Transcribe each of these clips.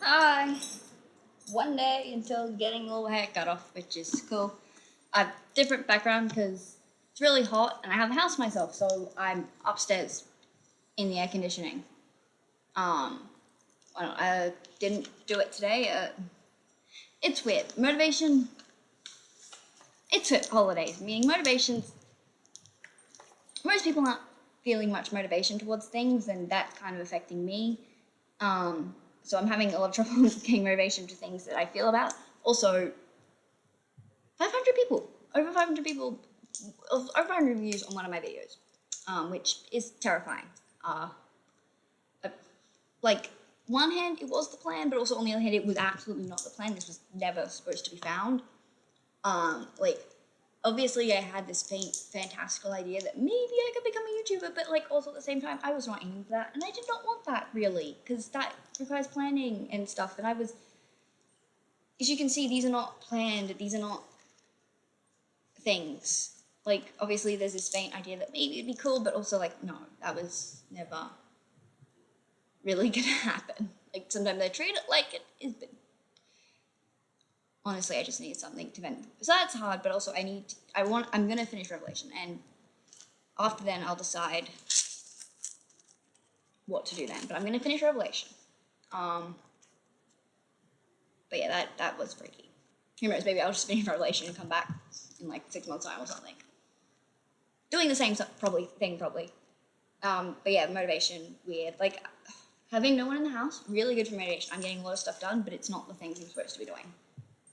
Hi. One day until getting all the hair cut off, which is cool. I have different background because it's really hot and I have a house myself, so I'm upstairs in the air conditioning. Um, I didn't do it today. It's weird. Motivation. It's holidays. Meaning motivations. Most people aren't feeling much motivation towards things, and that kind of affecting me. So I'm having a lot of trouble getting motivation to things that I feel about. Also, 500 people, over 500 people, over 500 views on one of my videos, which is terrifying. Uh, like, one hand, it was the plan, but also on the other hand, it was absolutely not the plan. This was never supposed to be found. Like, obviously, I had this fantastical idea that maybe I could become a YouTuber, but like also at the same time, I was not aiming for that, and I did not want that really, because that requires planning and stuff. And I was, as you can see, these are not planned. These are not things. Like, obviously, there's this faint idea that maybe it'd be cool, but also, like, no, that was never really gonna happen. Like, sometimes I treat it like it is, but honestly, I just need something to vent. So that's hard, but also I'm gonna finish Revelation, and after then, I'll decide what to do then. But I'm gonna finish Revelation. Um, but yeah, that was freaky. Who knows? Maybe I'll just finish Revelation and come back in like 6 months' time or something. Doing the same probably. But yeah, motivation, weird. Like, having no one in the house, really good for motivation. I'm getting a lot of stuff done, but it's not the things I'm supposed to be doing.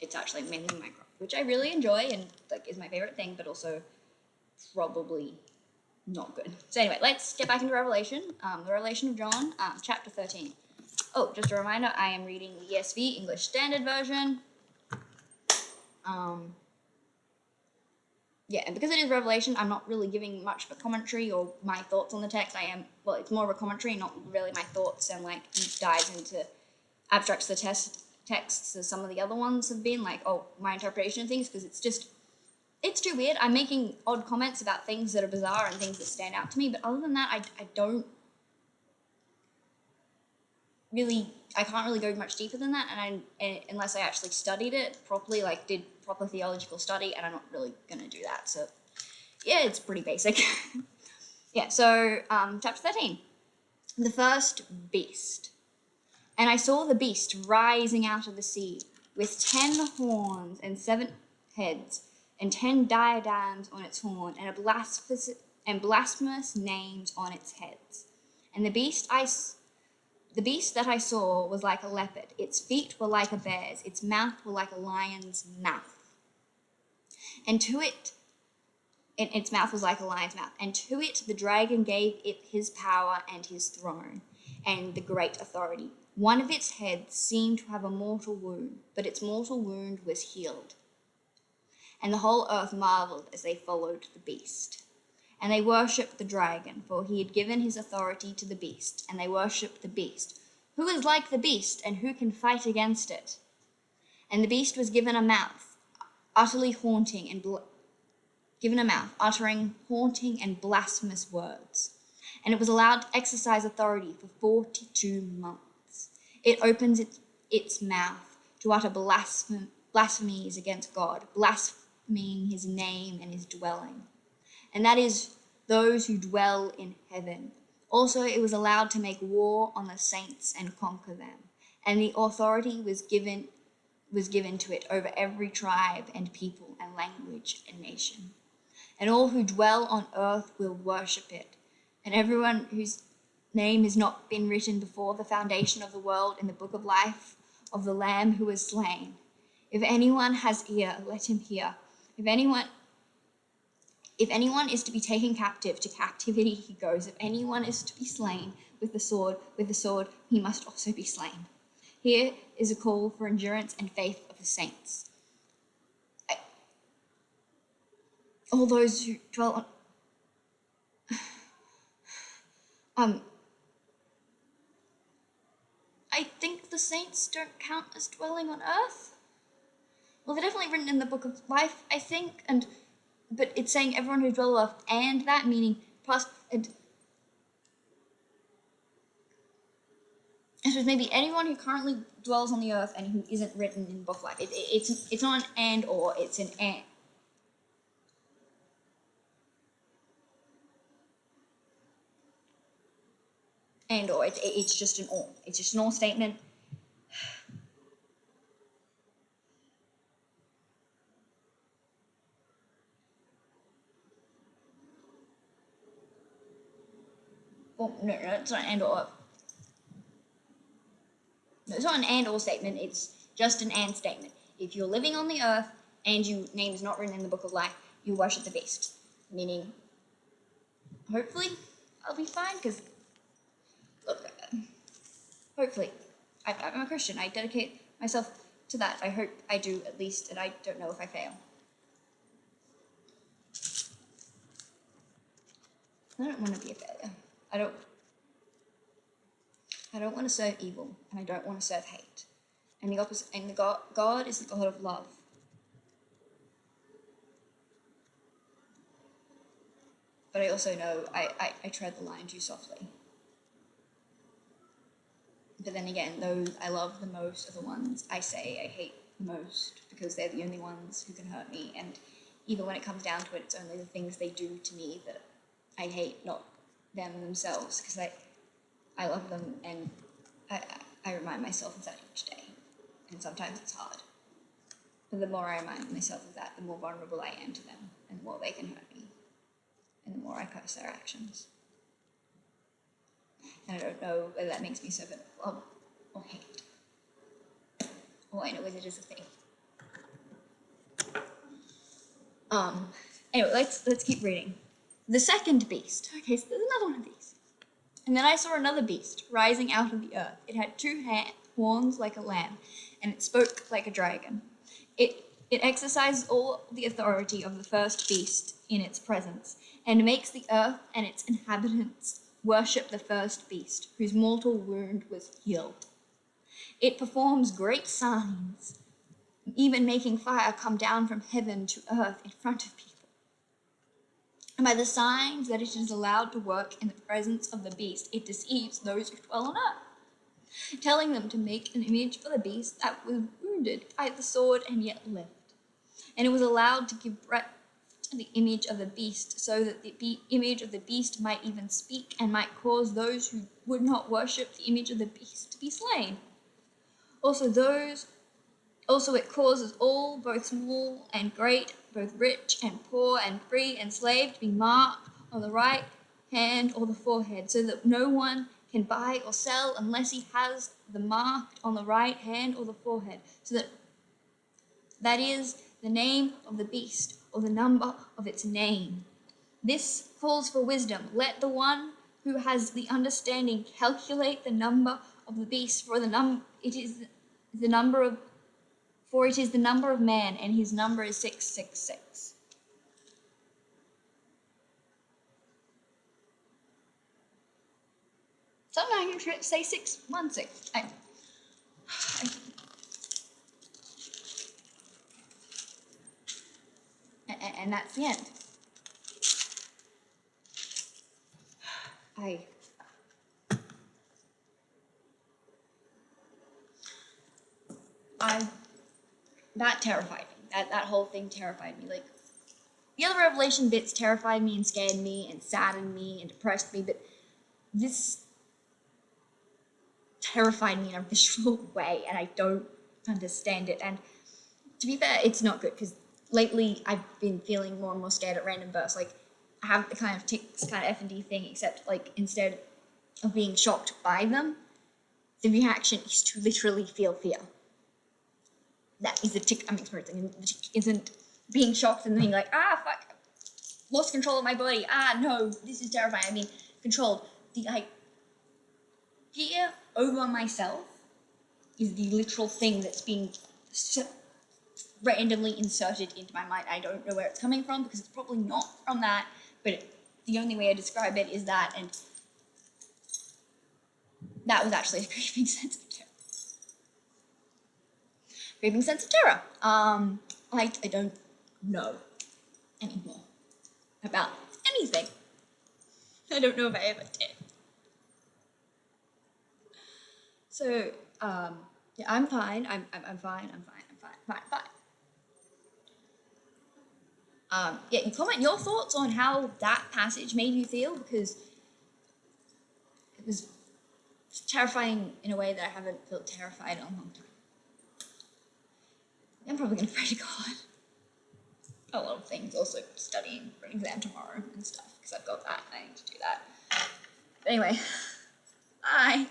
It's actually mainly Minecraft, which I really enjoy and like is my favorite thing, but also probably not good. So anyway, let's get back into Revelation. The Revelation of John, chapter 13. Oh, just a reminder, I am reading the ESV, English Standard Version. Yeah, and because it is Revelation, I'm not really giving much of a commentary or my thoughts on the text. It's more of a commentary, not really my thoughts and like deep dives into abstracts of the texts as some of the other ones have been, like, oh, my interpretation of things, because it's too weird. I'm making odd comments about things that are bizarre and things that stand out to me, but other than that, I don't really, I can't really go much deeper than that, and unless I actually studied it properly, like did proper theological study, and I'm not really gonna do that. So yeah, it's pretty basic. Yeah. So chapter 13, the first beast, and I saw the beast rising out of the sea with 10 horns and 7 heads and 10 diadems on its horn and blasphemous names on its heads. And the beast that I saw was like a leopard. Its feet were like a bear's. Its mouth were like a lion's mouth. And to it, its mouth was like a lion's mouth. And to it the dragon gave it his power and his throne and the great authority. One of its heads seemed to have a mortal wound, but its mortal wound was healed. And the whole earth marveled as they followed the beast. And they worshipped the dragon, for he had given his authority to the beast, and they worshipped the beast. Who is like the beast, and who can fight against it? And the beast was given a mouth, utterly haunting and uttering haunting and blasphemous words. And it was allowed to exercise authority for 42 months. It opens its mouth to utter blasphemies against God, blaspheming his name and his dwelling. And that is those who dwell in heaven. Also, it was allowed to make war on the saints and conquer them. And the authority was given to it over every tribe and people and language and nation. And all who dwell on earth will worship it. And everyone whose name has not been written before the foundation of the world in the book of life of the Lamb who was slain. If anyone has ear, let him hear. If anyone is to be taken captive, to captivity he goes. If anyone is to be slain with the sword he must also be slain. Here is a call for endurance and faith of the saints. All those who dwell on... I think the saints don't count as dwelling on earth. Well, they're definitely written in the book of life, I think, but it's saying everyone who dwells on earth, and that meaning past. I so it's maybe anyone who currently dwells on the earth and who isn't written in book life. It's not an and or, it's an and. And or, it's just an or. It's just an or statement. Oh, no, it's not an and or. No, it's not an and or statement, it's just an and statement. If you're living on the earth and your name is not written in the book of life, you worship the beast. Meaning, hopefully, I'll be fine, because, look, hopefully, I'm a Christian. I dedicate myself to that. I hope I do, at least, and I don't know if I fail. I don't want to be a failure. I don't want to serve evil, and I don't want to serve hate. And the opposite, and God is the God of love. But I also know I tread the line too softly. But then again, those I love the most are the ones I say I hate the most, because they're the only ones who can hurt me. And even when it comes down to it, it's only the things they do to me that I hate, not them themselves, because I love them, and I remind myself of that each day. And sometimes it's hard. But the more I remind myself of that, the more vulnerable I am to them, and the more they can hurt me, and the more I curse their actions. And I don't know whether that makes me serve it love or hate. All I know is it is a thing. Anyway, let's keep reading. The second beast. Okay, so there's another one of these. And then I saw another beast rising out of the earth. It had two horns like a lamb, and it spoke like a dragon. It exercises all the authority of the first beast in its presence, and makes the earth and its inhabitants worship the first beast, whose mortal wound was healed. It performs great signs, even making fire come down from heaven to earth in front of people. And by the signs that it is allowed to work in the presence of the beast, it deceives those who dwell on earth, telling them to make an image for the beast that was wounded by the sword and yet lived. And it was allowed to give breath to the image of the beast, so that the image of the beast might even speak, and might cause those who would not worship the image of the beast to be slain. Also it causes all, both small and great, both rich and poor and free and slave, to be marked on the right hand or the forehead, so that no one can buy or sell unless he has the mark on the right hand or the forehead, so that is the name of the beast, or the number of its name. This calls for wisdom. Let the one who has the understanding calculate the number of the beast, for it is the number of man, and his number is 666. Sometimes you can say 616. And that's the end. That terrified me. That whole thing terrified me. Like, the other Revelation bits terrified me and scared me and saddened me and depressed me, but this terrified me in a visceral way, and I don't understand it. And to be fair, it's not good, because lately I've been feeling more and more scared at random bursts. Like, I have the kind of ticks, kind of F&D thing, except, like, instead of being shocked by them, the reaction is to literally feel fear. That is the tick I'm experiencing. The tick isn't being shocked and being like, fuck, lost control of my body. No, this is terrifying. I mean, controlled. The idea over myself is the literal thing that's being randomly inserted into my mind. I don't know where it's coming from, because it's probably not from that, but the only way I describe it is that, and that was actually a creeping sense of terror. Creeping sense of terror. I don't know anymore about anything. I don't know if I ever did. So, yeah, I'm fine. I'm fine. I'm fine. I'm fine. Fine. Fine. Yeah, you comment your thoughts on how that passage made you feel because it was terrifying in a way that I haven't felt terrified in a long time. I'm probably gonna pray to God. A lot of things, also studying for an exam tomorrow and stuff because I've got that. I need to do that. But anyway, bye.